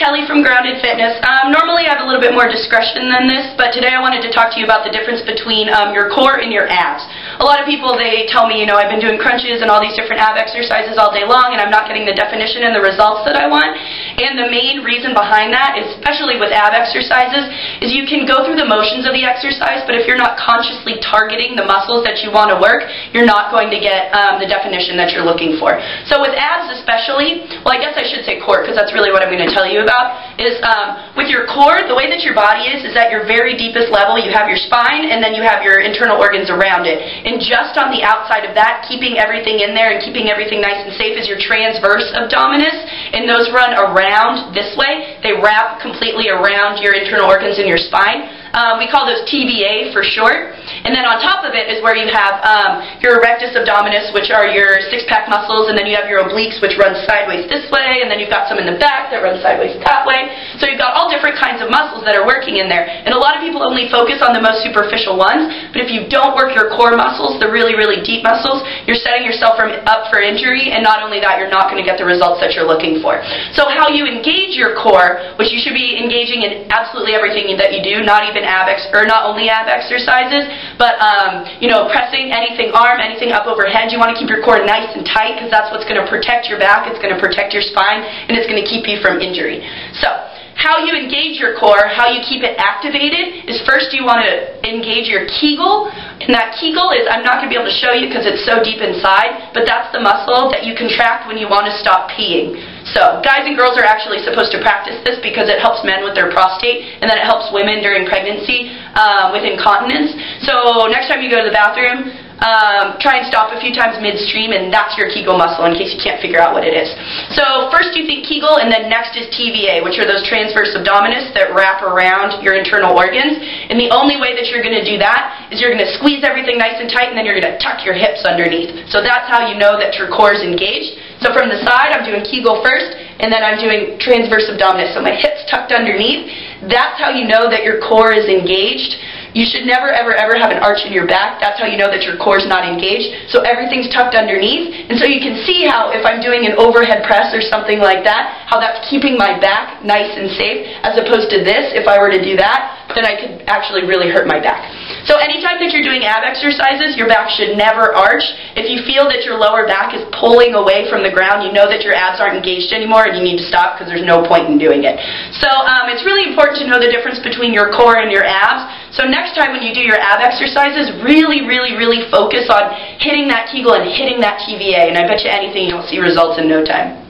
Kelly from Grounded Fitness. Normally I have a little bit more discretion than this, but today I wanted to talk to you about the difference between your core and your abs. A lot of people, they tell me, I've been doing crunches and all these different ab exercises all day long and I'm not getting the definition and the results that I want. And the main reason behind that, especially with ab exercises, is you can go through the motions of the exercise, but if you're not consciously targeting the muscles that you want to work, you're not going to get the definition that you're looking for. So with abs especially, well, I guess I should say core because that's really what I'm going to tell you about, is with your core, the way that your body is at your very deepest level, you have your spine and then you have your internal organs around it. And just on the outside of that, keeping everything in there and keeping everything nice and safe is your transverse abdominis, and those run around this way. They wrap completely around your internal organs in your spine. We call those TVA for short. And then on top of it is where you have your rectus abdominis, which are your six-pack muscles, and then you have your obliques, which run sideways this way, and then you've got some in the back that run sideways that way. So you've got all different kinds of muscles that are working in there. And a lot of people only focus on the most superficial ones, but if you don't work your core muscles, the really, really deep muscles, you're setting yourself up for injury, and not only that, you're not going to get the results that you're looking for. So how you engage your core, which you should be engaging in absolutely everything that you do, not even not only ab exercises, but pressing anything arm, anything up overhead. You want to keep your core nice and tight because that's what's going to protect your back, it's going to protect your spine, and it's going to keep you from injury. So how you engage your core, how you keep it activated, is first you want to engage your Kegel. And that Kegel is, I'm not going to be able to show you because it's so deep inside, but that's the muscle that you contract when you want to stop peeing. So guys and girls are actually supposed to practice this because it helps men with their prostate, and then it helps women during pregnancy with incontinence. So next time you go to the bathroom, try and stop a few times midstream, and that's your Kegel muscle in case you can't figure out what it is. So first you think Kegel, and then next is TVA, which are those transverse abdominis that wrap around your internal organs. And the only way that you're going to do that is you're going to squeeze everything nice and tight, and then you're going to tuck your hips underneath. So that's how you know that your core is engaged. So from the side, I'm doing Kegel first, and then I'm doing transverse abdominis. So my hips tucked underneath. That's how you know that your core is engaged. You should never, ever, ever have an arch in your back. That's how you know that your core is not engaged. So everything's tucked underneath. And so you can see how if I'm doing an overhead press or something like that, how that's keeping my back nice and safe, as opposed to this, if I were to do that, then I could actually really hurt my back. So anytime that you're doing ab exercises, your back should never arch. If you feel that your lower back is pulling away from the ground, you know that your abs aren't engaged anymore and you need to stop because there's no point in doing it. So it's really important to know the difference between your core and your abs. So next time when you do your ab exercises, really, really, really focus on hitting that Kegel and hitting that TVA, and I bet you anything you'll see results in no time.